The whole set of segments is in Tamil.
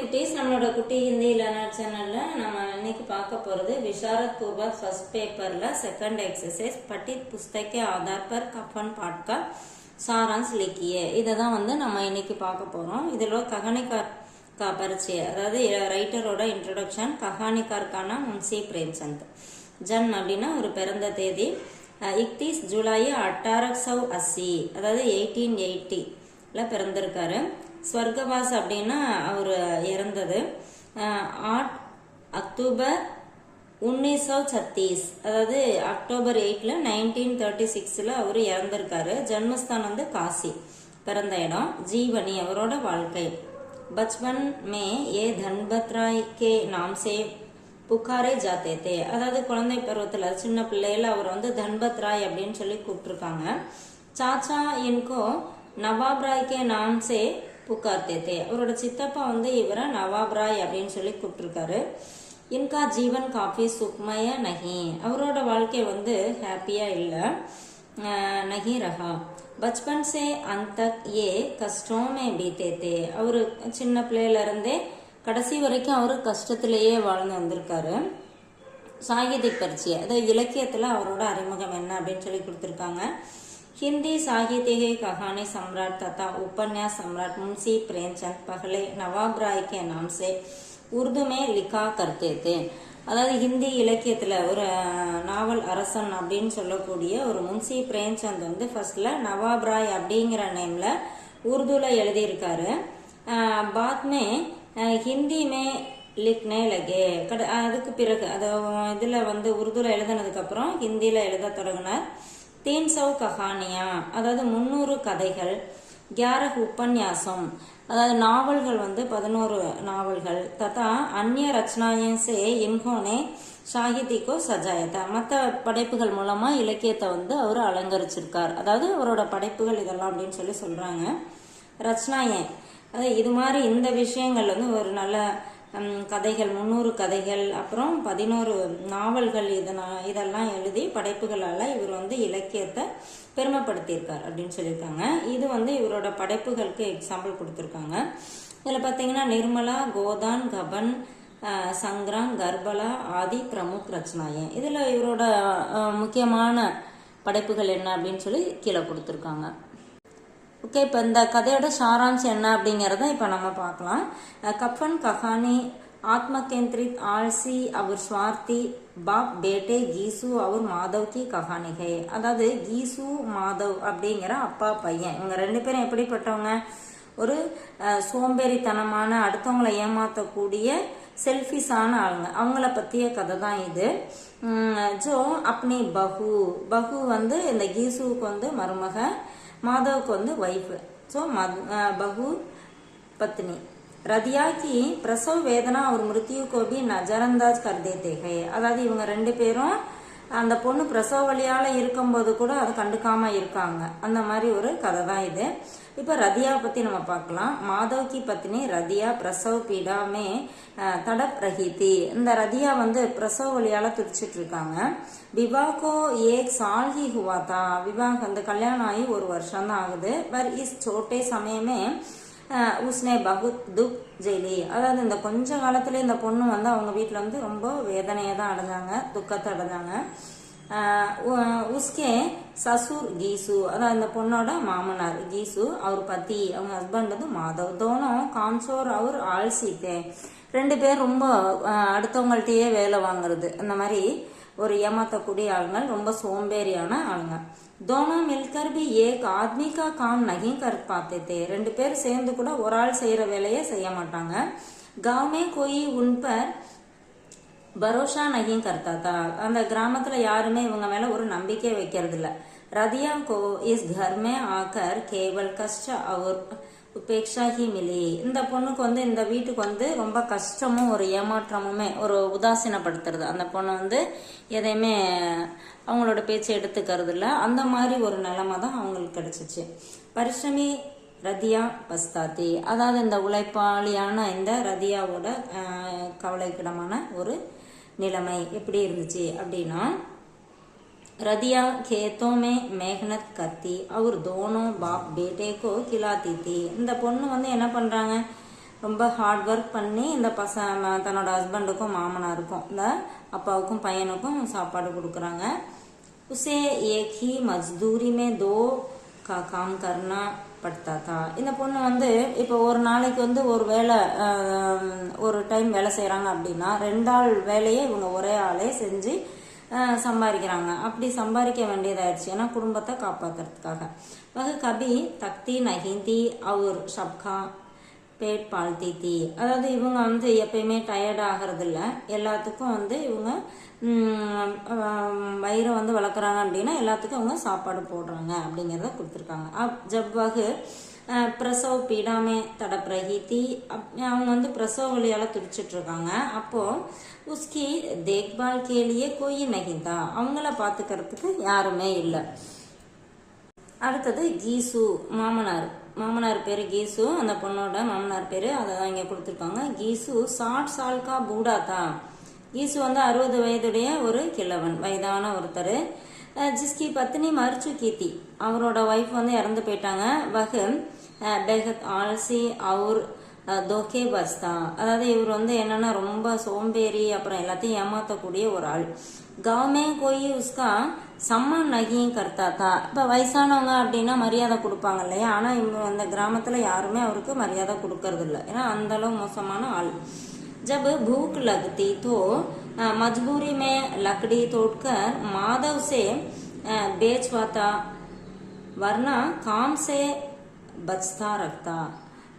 குட்டீஸ், நம்மளோட குட்டி ஹிந்தி லேர்னர் சேனல்ல நம்ம இன்னைக்கு பார்க்க போறது विशारद पूर्वक फर्स्ट पेपरல सेकंड एक्सरसाइज पठित पुस्तक के आधार पर कफन पाठ का सारांश लिखिए. இத தான் வந்து நம்ம இன்னைக்கு பார்க்க போறோம். இதுல கஹானிகார் का परिचय, அதாவது ரைட்டரோட இன்ட்ரோடக்ஷன். கஹானிகார்கான முன்சி பிரேம்சந்த். ஜன்ம அப்படின்னா ஒரு பிறந்த தேதி 31 ஜூலை 1880, அதாவது 1880ல பிறந்திருக்காரு. ஸ்வர்கவாஸ் அப்படின்னா அவர் இறந்தது 8 அக்டோபர் 1936, அதாவது அக்டோபர் 8ல 1936ல அவர் இறந்திருக்காரு. ஜன்மஸ்தான் வந்து காசி, பிறந்த இடம். ஜீவனி அவரோட வாழ்க்கை. பச்பன் மே ஏ தன்பத் ராய் கே நாம் சே புகாரே ஜாத்தே தே, அதாவது குழந்தை பருவத்துல சின்ன பிள்ளையில அவர் வந்து தன்பத் ராய் அப்படின்னு சொல்லி கூப்பிட்டுருக்காங்க. சாச்சா இன்கோ நவாப் ராய் கே நாம் சே புகார்த்தே தே, அவரோட சித்தப்பா வந்து இவரை நவாப் ராய் அப்படின்னு சொல்லி கூப்பிட்டுருக்காரு. இன்கா ஜீவன் காஃபி சுக்மய நகி, அவரோட வாழ்க்கை வந்து ஹாப்பியா இல்லை. நகி ரஹா பச்பன் சே அந்தக் ஏ கஷ்டமே பீத்தே தே, அவரு சின்ன பிள்ளையில இருந்தே கடைசி வரைக்கும் அவரு கஷ்டத்திலேயே வாழ்ந்து வந்திருக்காரு. சாகித்ய பரிச்சை, அதாவது இலக்கியத்துல அவரோட அறிமுகம் என்ன அப்படின்னு சொல்லி கொடுத்திருக்காங்க. हिंदी साहित्य के कहानी सम्राट तथा उपन्यास सम्राट मुंशी प्रेमचंद पहले नवाब राय के नाम से उर्दू में लिखा करते थे. அதாவது ஹிந்தி இலக்கியத்துல ஒரு நாவல் அரசன் அப்படின்னு சொல்லக்கூடிய ஒரு முன்சி பிரேம்சந்த் வந்து ஃபர்ஸ்ட்ல நவாப் ராய் அப்படிங்கிற நேம்ல உருதுல எழுதியிருக்காரு. பாத்மே ஹிந்தி மே லிக்னே லகே, அதுக்கு பிறகு அது இதுல வந்து உருதுல எழுதினதுக்கு அப்புறம் ஹிந்தியில எழுத தொடங்கினார். 300 கஹானியா, அதாவது 300 கதைகள். 11 உபன்யாசம், அதாவது நாவல்கள் வந்து 11 நாவல்கள். ததா அந்நிய ரச்சனாயன் சே இன்ஹோனே சாகித்யக்கோ சஜாயதா, மற்ற படைப்புகள் மூலமா இலக்கியத்தை வந்து அவர் அலங்கரிச்சிருக்கார். அதாவது அவரோட படைப்புகள் இதெல்லாம் அப்படின்னு சொல்லி சொல்றாங்க. ரச்சனாயன், அதாவது இது மாதிரி இந்த விஷயங்கள் வந்து ஒரு நல்ல கதைகள், 300 கதைகள், அப்புறம் 11 நாவல்கள், இதெல்லாம் எழுதி படைப்புகளால இவர் வந்து இலக்கியத்தை பெருமைப்படுத்தியிருக்கார் அப்படின்னு சொல்லியிருக்காங்க. இது வந்து இவரோட படைப்புகளுக்கு எக்ஸாம்பிள் கொடுத்துருக்காங்க. இதில் பார்த்தீங்கன்னா நிர்மலா, கோதான், கபன், சங்கிராம், கர்பலா ஆதி பிரமுக் ரச்சனாயன். இதில் இவரோட முக்கியமான படைப்புகள் என்ன அப்படின்னு சொல்லி கீழே கொடுத்துருக்காங்க. ஓகே, இப்போ இந்த கதையோட சாராம்சம் என்ன அப்படிங்கிறத இப்போ நம்ம பார்க்கலாம். கஃபன் கஹானி ஆத்ம கேந்திரித் ஆல்சி அவர் ஸ்வார்த்தி பாப் பேட்டே கீசு அவர் மாதவ் கி கஹானி ஹை, அதாவது கீசு மாதவ் அப்படிங்கிற அப்பா பையன், இவங்க 2 பேரும் எப்படிப்பட்டவங்க? ஒரு சோம்பேறித்தனமான, அடுத்தவங்களை ஏமாற்றக்கூடிய செல்ஃபிஸான ஆளுங்க. அவங்கள பற்றிய கதை தான் இது. ஜோ அப்னி பஹு வந்து இந்த கீசுவுக்கு வந்து மருமக, மாதவுக்கு வந்து வைஃப். ஸோ பஹு பத்னி. ரதியா கி பிரசவ வேதனா और मृत्यु को भी नजरअंदाज कर देते हैं, அதாவது இவங்க 2 பேரும் அந்த பொண்ணு பிரசவ வலியால இருக்கும்போது கூட அதை கண்டுக்காம இருக்காங்க. அந்த மாதிரி ஒரு கதை தான் இது. இப்ப ரதியா பத்தி நம்ம பார்க்கலாம். மாதவ் கி பத்னி ரதியா பிரசவ பீடாமே தடப் ரஹி. இந்த ரதியா வந்து பிரசவ வலியால துடிச்சிட்டு இருக்காங்க. விவாகோ ஏக் சால் ஹி ஹுவா தா, விவாக அந்த கல்யாணம் ஆகி 1 வருஷம் தான் ஆகுது. பர் இஸ் சோட்டே சமயமே உஸ்னே பகுத் துக் ஜெயிலி, அதாவது இந்த கொஞ்ச காலத்துல இந்த பொண்ணு வந்து அவங்க வீட்டுல வந்து ரொம்ப வேதனையை தான் அடைஞ்சாங்க, துக்கத்தை அடைஞ்சாங்க. உஸ்கே சசூர் கீசு, அதாவது இந்த பொண்ணோட மாமனார் கீசு, அவர் பத்தி அவங்க ஹஸ்பண்ட் வந்து மாதவ். தோனும் காம்சோர் அவர் ஆல்சித்தே, 2 பேர் ரொம்ப அடுத்தவங்கள்ட்டயே வேலை வாங்குறது, அந்த மாதிரி ஒரு ஏமாத்தக்கூடிய ஆளுங்கள், ரொம்ப சோம்பேறியான ஆளுங்க. दोनों मिलकर भी एक आदमी का काम नहीं कर पाते थे, 2 பேர் சேர்ந்து கூட ஒரு ஆள் செய்யற வேலையை செய்ய மாட்டாங்க. गांव में कोई उन पर भरोसा नहीं करता था, அந்த கிராமத்துல யாருமே இவங்க மேல ஒரு நம்பிக்கை வைக்கிறது இல்ல. रदिया को इस घर में आकर केवल कष्ट और உபேக்ஷா ஹி மிலி, இந்த பொண்ணுக்கு வந்து இந்த வீட்டுக்கு வந்து ரொம்ப கஷ்டமும் ஒரு ஏமாற்றமுமே, ஒரு உதாசீனப்படுத்துறது. அந்த பொண்ணு வந்து எதையுமே அவங்களோட பேச்சை எடுத்துக்கிறது இல்லை. அந்த மாதிரி ஒரு நிலைமை தான் அவங்களுக்கு கிடைச்சிச்சு. பரிஷ்ரமி ரதியா பஸ்தாத்தி, அதாவது இந்த உழைப்பாளியான இந்த ரதியாவோட கவலைக்கிடமான ஒரு நிலைமை எப்படி இருந்துச்சு அப்படின்னா, रदिया खेतों में मेहनत करती और दोनों बाप बेटे को खिलाती थी. இந்த பொண்ணு வந்து என்ன பண்றாங்க, ரொம்ப ஹார்ட் ஒர்க் பண்ணி இந்த தன்னோட ஹஸ்பண்டுக்கும் மாமனாருக்கும் இந்த அப்பாவுக்கும் பையனுக்கும் சாப்பாடு கொடுக்குறாங்க. உசே ஏக் ஹி மஸ்தூரி மே தோ காம் கர்னா படுத்தா தா. இந்த பொண்ணு வந்து இப்போ ஒரு நாளைக்கு வந்து ஒரு வேலை ஒரு டைம் வேலை செய்கிறாங்க அப்படின்னா 2 ஆள் வேலையே இவங்க ஒரே ஆளே செஞ்சு சம்பாதிக்கிறாங்க. அப்படி சம்பாதிக்க வேண்டியதாயிடுச்சு, ஏன்னா குடும்பத்தை காப்பாற்றுறதுக்காக. வகு கபி தக்தி நஹிந்தி அவர் சப்கா பேட் பால்தி தீ. அதாவது இவங்க வந்து எப்பயுமே டயர்ட் ஆகிறது இல்லை, எல்லாத்துக்கும் வந்து இவங்க வயிறை வந்து வளர்க்குறாங்க அப்படின்னா எல்லாத்துக்கும் அவங்க சாப்பாடு போடுறாங்க அப்படிங்கிறத கொடுத்துருக்காங்க. ஜப் வகு பிரசவ் பீடாமே தடப் ரஹி தீ. அவங்க வந்து பிரசவ வழியால் துடிச்சிட்டு இருக்காங்க. அப்போ உஸ்கி தேக்பால் கேலியே கோயி நகிந்தா, அவங்கள பார்த்துக்கிறதுக்கு யாருமே இல்லை. அடுத்தது கீசு மாமனார் பேரு கீசு, அந்த பொண்ணோட மாமனார் பேரு அதை தான் இங்கே கொடுத்துருக்காங்க. கீசு 60 சால் கா பூடா தா. கீசு வந்து 60 வயதுடைய ஒரு கிழவன், வயதான ஒருத்தர். ஜிஸ்கி பத்னி மர்ச்சு கீத்தி, அவரோட ஒய்ஃப் வந்து இறந்து போயிட்டாங்க. வகு பெஹத் ஆல்சி அவர் தோகே பஸ்தா. அதாவது இவர் வந்து என்னன்னா ரொம்ப சோம்பேறி, அப்புறம் எல்லாத்தையும் ஏமாத்தக்கூடிய ஒரு ஆள். கவுமே கோயி உஸ்கா சம்மன் நகி கர்த்தா தா. இப்போ வயசானவங்க அப்படின்னா மரியாதை கொடுப்பாங்க இல்லையா, ஆனால் இவங்க அந்த கிராமத்தில் யாருமே அவருக்கு மரியாதை கொடுக்கறது இல்லை, ஏன்னா அந்த அளவு மோசமான ஆள். जब भूख लगती तो मजबूरी में लकड़ी तोड़कर माधव से बेचवाता, वरना काम से बचता रखता.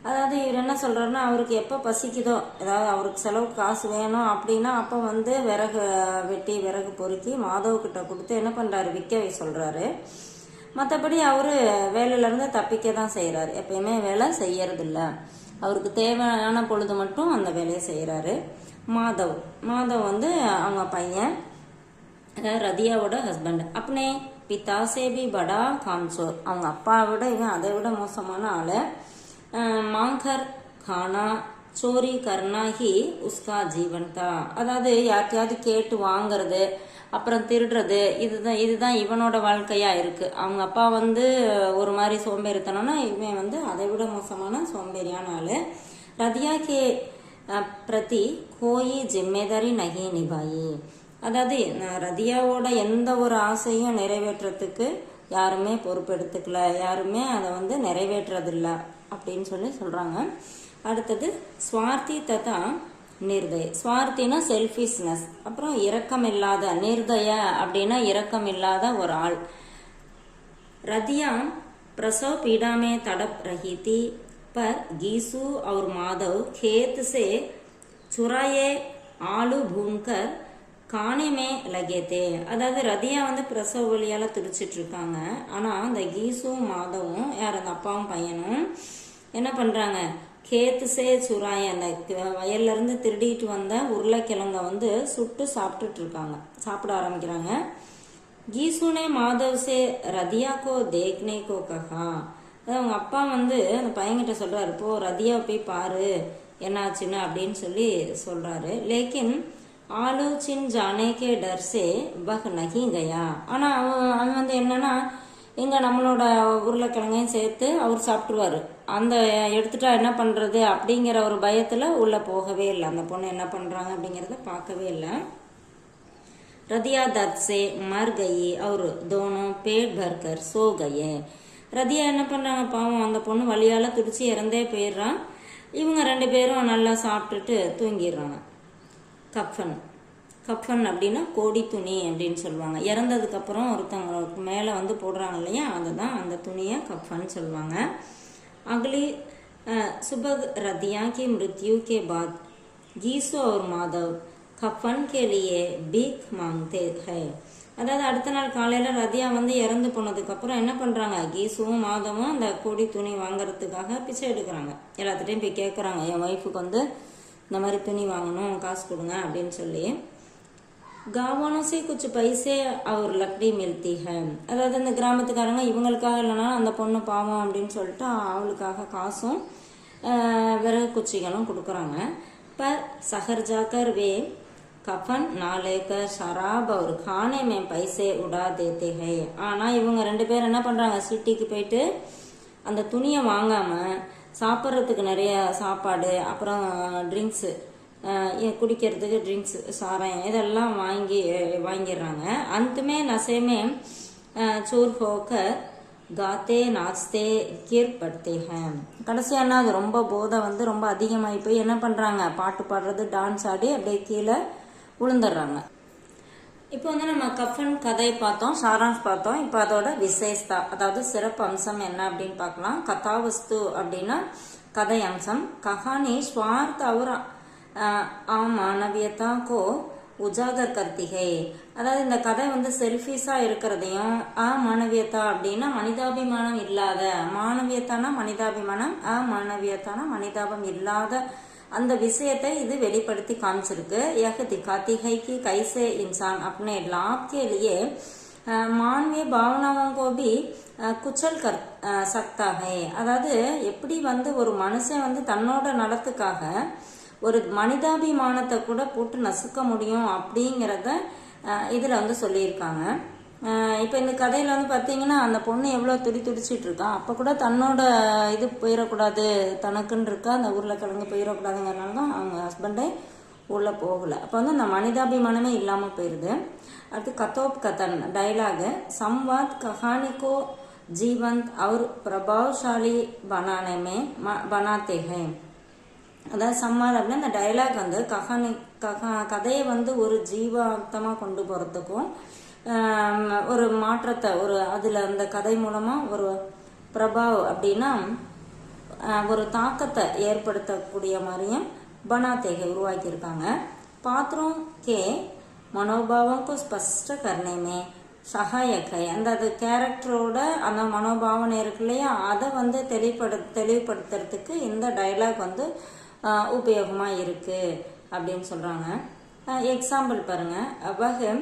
அதாவது இவர் என்ன சொல்றாருன்னா, அவருக்கு எப்போ பசிக்குதோ, ஏதாவது அவருக்கு செலவுக்கு காசு வேணும் அப்படின்னா அப்போ வந்து விறகு வெட்டி விறகு பொறுக்கி மாதவ் கிட்ட கொடுத்து என்ன பண்றாரு, விற்க சொல்றாரு. மற்றபடி அவரு வேலையிலேருந்து தப்பிக்க தான் செய்கிறாரு, எப்பயுமே வேலை செய்யறது இல்லை. அவருக்கு தேவையான பொழுது மட்டும் அந்த வேலையை செய்கிறாரு. மாதவ் வந்து அவங்க பையன், அதாவது ரதியாவோட ஹஸ்பண்ட். அப்பனே பிதா சேபி படா காம்சோர், அவங்க அப்பாவை விட இவன் அதை விட மோசமான ஆள். Monger Ghana sorry Karnaugh he உஸ்கா ஜீவன் தா. அதாவது யார்கிட்டயாவது கேட்டு வாங்கிறது, அப்புறம் திருடுறது, இதுதான் இவனோட வாழ்க்கையா இருக்கு. அவங்க அப்பா வந்து ஒரு மாதிரி சோம்பேறித்தனம்னா இவன் வந்து அதை விட மோசமான சோம்பேறியான ஆளு. ரதியா கே பிரதி கோயி ஜிம்மேதாரி நகி நிபாயி. அதாவது ரதியாவோட எந்த ஒரு ஆசையும் நிறைவேற்றத்துக்கு யாருமே பொறுப்பெடுத்துக்கல, யாருமே அதை வந்து நிறைவேற்றதில்ல அப்படின்னு சொல்றாங்க. அடுத்தது ஸ்வார்த்தி ததா நிர்தய. ஸ்வார்த்தினா செல்ஃபிஷ்னஸ், அப்புறம் இரக்கம் இல்லாத. நிர்தய அப்படின்னா இரக்கம் இல்லாத ஒரு ஆள். रदिया प्रसव पीड़ा में तड़प रही थी, पर गीसू और माधव खेत से चुराए आलू भूनकर காணே மே லகேத்தே. அதாவது ரதியா வந்து பிரசவ வழியால துடிச்சிட்டு இருக்காங்க. ஆனா அந்த கீசும் மாதவும், யார் அந்த அப்பாவும் பையனும் என்ன பண்றாங்க, கேத்து சே சுராய, அந்த வயல்ல இருந்து திருடிட்டு வந்த உருளைக்கிழங்க வந்து சுட்டு சாப்பிட்டுட்டு இருக்காங்க, சாப்பிட ஆரம்பிக்கிறாங்க. கீசுனே மாதவ் சே ரதியா கோ தேக்னே கோ கஹா. அதாவது அவங்க அப்பா வந்து அந்த பையன்கிட்ட சொல்றாரு, போ ரதியாவை போய் பாரு என்னாச்சுன்னு அப்படின்னு சொல்றாரு. லேக்கின் ஆலு சின் ஜானே கே டர் சே வஹ் நஹி கயா. ஆனா அவன் வந்து என்னன்னா, எங்க நம்மளோட உருளைக்கிழங்கையும் சேர்த்து அவர் சாப்பிட்டுருவாரு, அந்த எடுத்துட்டா என்ன பண்றது அப்படிங்கிற ஒரு பயத்துல உள்ள போகவே இல்லை. அந்த பொண்ணு என்ன பண்றாங்க அப்படிங்கறத பார்க்கவே இல்லை. रदिया दर्द से मर गई और दोनों पेट भरकर सो गए. ரதியா என்ன பண்றாங்க, பாவம் அந்த பொண்ணு வலியால துடிச்சு இறந்தே போயிடுறான். இவங்க ரெண்டு பேரும் நல்லா சாப்பிட்டுட்டு தூங்கிடுறாங்க. கஃபன், கஃபன் அப்படின்னா கோடி துணி அப்படின்னு சொல்லுவாங்க. இறந்ததுக்கு அப்புறம் ஒருத்தவங்களுக்கு மேலே வந்து போடுறாங்க இல்லையா, அதுதான் அந்த துணியை கஃபன் சொல்லுவாங்க. अगली सुबह रदिया की मृत्यु के बाद गीसू और माधव கஃபன் के लिए भीख मांगते हैं. அதாவது அடுத்த நாள் காலையில ரதியா வந்து இறந்து போனதுக்கு அப்புறம் என்ன பண்றாங்க, கீசுவும் மாதவும் அந்த கொடி துணி வாங்கறதுக்காக பிச்சை எடுக்கிறாங்க. எல்லாத்துட்டையும் போய் கேட்கறாங்க, என் ஒய்ஃபுக்கு வந்து இந்த மாதிரி துணி வாங்கணும், காசு கொடுங்க அப்படின்னு சொல்லி. गाँवों से कुछ पैसे और लकड़ी मिलती है. அதாவது இந்த கிராமத்துக்காரங்க இவங்களுக்காக இல்லைனா அந்த பொண்ணு பாவம் அப்படின்னு சொல்லிட்டு அவளுக்காக காசும் விறகு குச்சிகளும் கொடுக்குறாங்க. पर शहर जाकर वे कफन ना लेकर शराब और खाने में पैसे उड़ा देते हैं. ஆனா இவங்க ரெண்டு பேரும் என்ன பண்றாங்க, சிட்டிக்கு போயிட்டு அந்த துணியை வாங்காம சாப்பிட்றதுக்கு நிறைய சாப்பாடு, அப்புறம் ட்ரிங்க்ஸு, குடிக்கிறதுக்கு ட்ரிங்க்ஸ், சாராயம் இதெல்லாம் வாங்கிடுறாங்க. அந்தமே நசைமே சோர் ஹோக்கர் காத்தே நாச்தே கீர் படுத்தே ஹேம். கடைசியானா அது ரொம்ப போதை வந்து ரொம்ப அதிகமாகி போய் என்ன பண்ணுறாங்க, பாட்டு பாடுறது, டான்ஸ் ஆடி அப்படியே கீழே விழுந்துடுறாங்க. இப்போ வந்து நம்ம கஃபன் கதை பார்த்தோம், சாராம்ஸ் பார்த்தோம். இப்போ அதோட விசேஷதா, அதாவது சிறப்பு அம்சம் என்ன அப்படின்னு பார்க்கலாம். கதாவஸ்து அப்படின்னா கதை அம்சம். கஹானி ஸ்வார்த் அவர் மானவியதா கோ உஜாகர் கர்த்திகை. அதாவது இந்த கதை வந்து செல்ஃபிஸா இருக்கிறதையும், மானவியத்தா அப்படின்னா மனிதாபிமானம் இல்லாத, மானவியத்தானா மனிதாபிமானம், மானவியத்தானா மனிதாபம் இல்லாத அந்த விஷயத்தை இது வெளிப்படுத்தி காமிச்சிருக்கு. यह दिखाती है कि कैसे इंसान अपने लाभ के लिए मानवीय भावनाओं को भी कुचल कर सकता है. அதாவது எப்படி வந்து ஒரு மனுஷன் வந்து தன்னோட நலத்துக்காக ஒரு மனிதாபிமானத்தை கூட போட்டு நசுக்க முடியும் அப்படிங்கிறத இதுல வந்து சொல்லியிருக்காங்க. இப்போ இந்த கதையில வந்து பார்த்தீங்கன்னா அந்த பொண்ணு எவ்வளோ துடிச்சிட்டு இருக்கா, அப்போ கூட தன்னோட இது போயிடக்கூடாது, தனக்குன்னு இருக்கா அந்த உருளைக்கிழங்கு போயிடக்கூடாதுங்கிறனால தான் அவங்க ஹஸ்பண்டே உள்ள போகல. அப்போ வந்து அந்த மனிதாபிமானமே இல்லாமல் போயிடுது. அடுத்து கத்தோப் கதன் டைலாக். சம்வாத் கஹானிக்கோ ஜீவந்த் और प्रभावशाली बनाने में बनाते हैं. அதாவது சம்வாத் அப்படின்னா அந்த டைலாக் வந்து கதையை வந்து ஒரு ஜீவார்த்தமாக கொண்டு போகிறதுக்கும், ஒரு மாற்றத்தை ஒரு அதில் அந்த கதை மூலமாக ஒரு பிரபாவ் அப்படின்னா ஒரு தாக்கத்தை ஏற்படுத்தக்கூடிய மாதிரியும் பனாத்தேகை உருவாக்கியிருக்காங்க. பாத்திரம் கே மனோபாவம்க்கு ஸ்பஷ்ட கர்ணேமே சகாயக்கை. அது கேரக்டரோட அந்த மனோபாவனை இருக்கு இல்லையா, அதை வந்து தெளிவுபடுத்துறதுக்கு இந்த டைலாக் வந்து உபயோகமாக இருக்கு அப்படின்னு சொல்கிறாங்க. எக்ஸாம்பிள் பாருங்க. வஹ்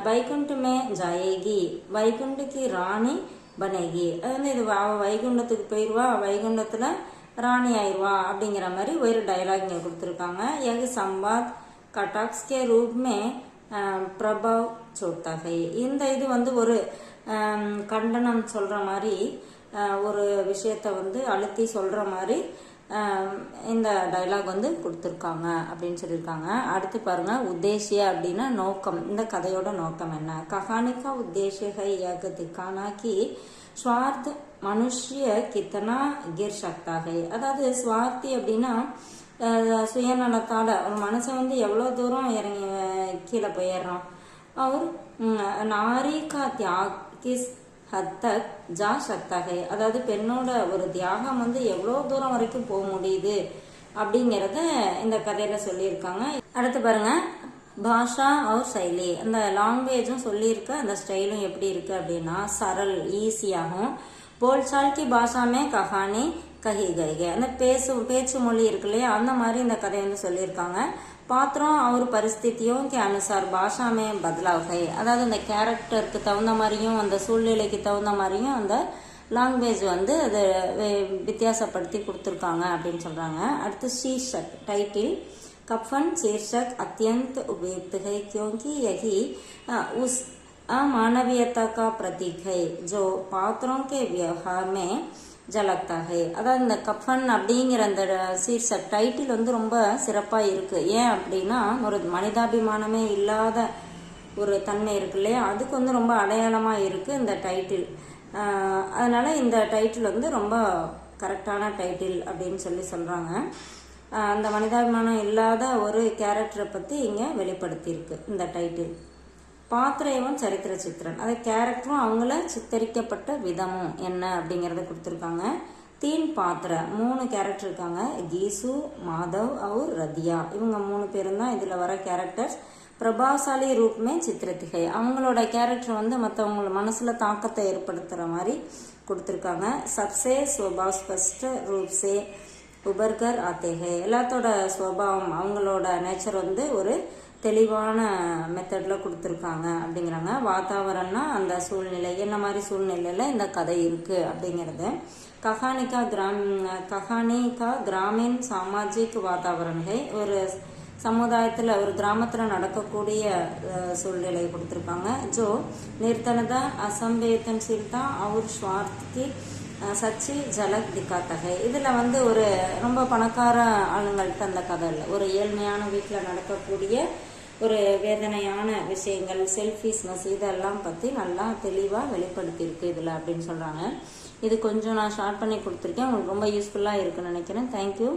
வைகுண்ட் மே ஜாயேகி வைகுண்டுக்கு ராணி பனேகி. அது வந்து இது வைகுண்டத்துக்கு போயிடுவா, வைகுண்டத்தில் ராணி ஆயிடுவா அப்படிங்கிற மாதிரி ஒரு டைலாக் இங்கே கொடுத்துருக்காங்க. யஹ் சம்வாத் கட்டாக்ஸ் கே ரூப் மே பிரபாவ் சோட்டாகை. இந்த இது வந்து ஒரு கண்டனம் சொல்கிற மாதிரி, ஒரு விஷயத்தை வந்து அழுத்தி சொல்கிற மாதிரி இந்த டைலாக் வந்து கொடுத்துருக்காங்க அப்படின்னு சொல்லியிருக்காங்க. அடுத்து பாருங்க, உத்தேசிய அப்படின்னா நோக்கம். இந்த கதையோட நோக்கம் என்ன? கஹானிக்கா உத்தேசிய ஹை யஹ் திக்கானா கி ஸ்வார்த் மனுஷ்ய கித்தனா கிர் சக்தா ஹை. அதாவது ஸ்வார்த்தி அப்படின்னா சுயநலத்தால ஒரு மனுஷன் வந்து எவ்வளோ தூரம் இறங்கி கீழே போயிடுறான். அவர் நாரி கா தியாக் கிஸ் ஹத் தக் ஜா சக்தா ஹை. அதாவது பெண்ணோட ஒரு தியாகம் வந்து எவ்வளோ தூரம் வரைக்கும் போக முடியுது அப்படிங்கிறத இந்த கதையில சொல்லியிருக்காங்க. அடுத்து பாருங்க, பாஷா और சைலி. அந்த லாங்குவேஜும் சொல்லியிருக்க, அந்த ஸ்டைலும் எப்படி இருக்கு அப்படின்னா சரல், ஈஸியாகும். போல்சால் கி பாஷாமே கஹானி கஹி கை. அந்த பேச்சு மொழி இருக்கு இல்லையா, அந்த மாதிரி இந்த கதையை வந்து சொல்லியிருக்காங்க. பாத்திரம் और परिस्थितियों के अनुसार भाषा में बदलाव है. அதாவது அந்த கேரக்டருக்கு தகுந்த மாதிரியும் அந்த சூழ்நிலைக்கு தகுந்த மாதிரியும் அந்த லாங்குவேஜ் வந்து அது வித்தியாசப்படுத்தி கொடுத்துருக்காங்க அப்படின்னு சொல்றாங்க. அடுத்து शीर्षक டைட்டில். कफन शीर्षक अत्यंत उपयुक्त है क्योंकि यही उस अमानवीयता का प्रतीक है जो पात्रों के व्यवहार में ஜலக்தா ஹை. அதாவது இந்த கஃபன் அப்படிங்கிற அந்த சீர்ஷக் டைட்டில் வந்து ரொம்ப சிறப்பாக இருக்கு. ஏன் அப்படின்னா ஒரு மனிதாபிமானமே இல்லாத ஒரு தன்மை இருக்கு இல்லையா, அதுக்கு வந்து ரொம்ப அடையாளமாக இருக்கு இந்த டைட்டில். அதனால இந்த டைட்டில் வந்து ரொம்ப கரெக்டான டைட்டில் அப்படின்னு சொல்றாங்க. அந்த மனிதாபிமானம் இல்லாத ஒரு கேரக்டரை பற்றி இங்கே வெளிப்படுத்தியிருக்கு இந்த டைட்டில். பாத்திரேவம் சரித்திர சித்திரன், அது கேரக்டரும் அவங்கள சித்தரிக்கப்பட்ட விதமும் என்ன அப்படிங்கிறத கொடுத்துருக்காங்க. தீன் பாத்திர 3 கேரக்டர் இருக்காங்க. கீசு, மாதவ் और ரதியா. இவங்க 3 பேரும் தான் இதில் வர கேரக்டர்ஸ். பிரபாவசாலி ரூப்மே சித்திரத்திகை. அவங்களோட கேரக்டர் வந்து மற்றவங்களோட மனசில் தாக்கத்தை ஏற்படுத்துகிற மாதிரி கொடுத்துருக்காங்க. சப்சே ஸ்வபாவ் ஸ்பஷ்ட ரூப்ஸே உபர்கர் ஆத்தேகை. எல்லாத்தோட ஸ்வபாவம் அவங்களோட நேச்சர் வந்து ஒரு தெளிவான மெத்தடில் கொடுத்துருக்காங்க அப்படிங்கிறாங்க. வாத்தாவரம்னா அந்த சூழ்நிலை, என்ன மாதிரி சூழ்நிலையில் இந்த கதை இருக்குது அப்படிங்கிறது. கஹானிகா கிராமின் சாமாஜிக் வாத்தாவரன்கை. ஒரு சமுதாயத்தில் ஒரு கிராமத்தில் நடக்கக்கூடிய சூழ்நிலையை கொடுத்துருக்காங்க. ஜோ நிர்தனதா அசம்பேதன்சீல்தா और स्वार्थ की சச்சி ஜலக் திக்காத்தகை. இதில் வந்து ஒரு ரொம்ப பணக்கார ஆளுங்கள்ட்ட அந்த கதை இல்லை, ஒரு ஏழ்மையான வீட்டில் நடக்கக்கூடிய ஒரு வேதனையான விஷயங்கள், செல்ஃபிஷ்னஸ், இதெல்லாம் பற்றி நல்லா தெளிவாக வெளிப்படுத்தியிருக்கு இதில் அப்படின்னு சொல்கிறாங்க. இது கொஞ்சம் நான் ஷார்ட் பண்ணி கொடுத்துருக்கேன், உங்களுக்கு ரொம்ப யூஸ்ஃபுல்லாக இருக்குன்னு நினைக்கிறேன். தேங்க்யூ.